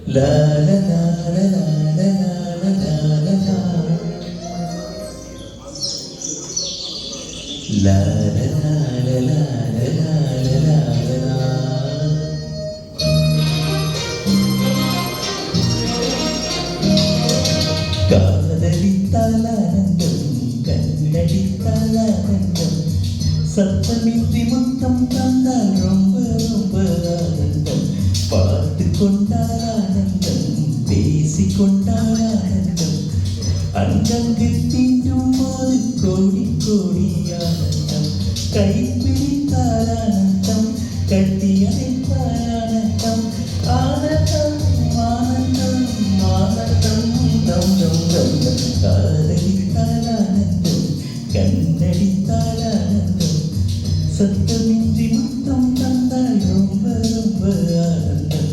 la la la la la la la la la la la la காதலித்தால் ஆனந்தம் கண்ணடித்தால் ஆனந்தம் சத்தமின்றி முத்தம் தந்தால் ரொம்ப ரொம்ப ஆனந்தம் பார்த்து கொண்டால் ஆனந்தம் பேசிக்கொண்டால் ஆனந்தம் அங்கங்கு தீண்டும் போது கோடி கோடி ஆனந்தம் கைப்பிடித்தால் ஆனந்தம் கட்டி அணைத்தால் ஆனந்தம் ஆனந்தம் ஆனந்தம் ஆனந்தம் தம் தம் தம் தம் காதலித்தால் ஆனந்தம் கண்ணடித்தால் ஆனந்தம் சத்தமின்றி முத்தம் தந்தால் ரொம்ப ரொம்ப ஆனந்தம்.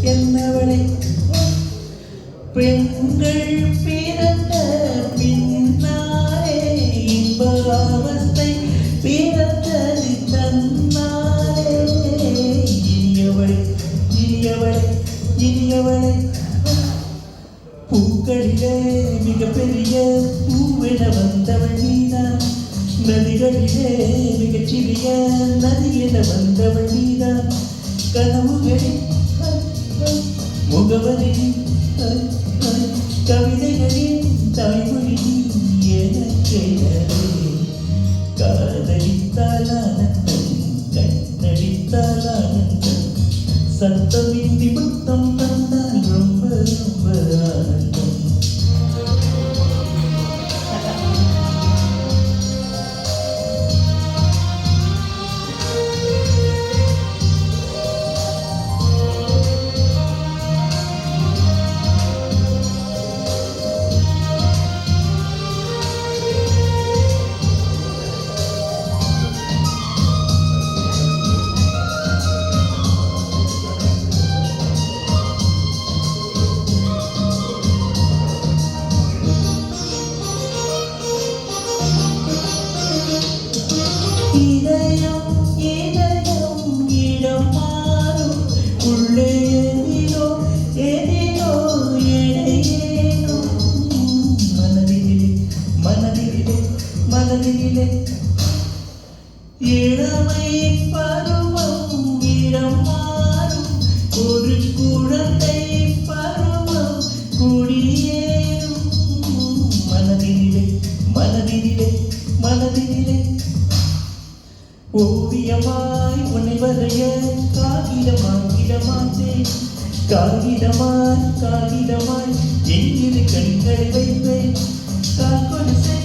என்னவளே பெண்கள் பிறந்த பின்னாலே இன்ப அவஸ்தை பிறந்தது தன்னாலே இனியவளே இனியவளே இனியவளே பூக்களிலே மிகப்பெரிய பூவென வந்தவள் நீதான் நதிகளிலே மிகச்சிறிய நதி என வந்தவள் நீதான் கனவுகளில் முகவரி கவிதைகளின் தாய்மொழி எனக்கே காதலித்தால் ஆனந்தம் கண்ணடித்தால் ஆனந்தம் சத்தமின்றி முத்தம் தந்தால் ரொம்ப ரொம்ப ஆனந்தம். இதயம் இதயம் இடம் மாறும் உள்ளே எதிரோ எதிரோ எடையேனோ மனதிலே மனதிலே மனதிலே இளமை பருவம் இடம் மாறும் ஒரு குழந்தை பருவம் குடியேறும் மனதிலே மனதிலே மனதிலே ஓவியமாய் உன்னை வரைய காகிதமாக்கிடமாட்டேன் காகிதமாய் காகிதமாய் எங்கிரு கண்களை வைப்பேன் கால் கொலுசை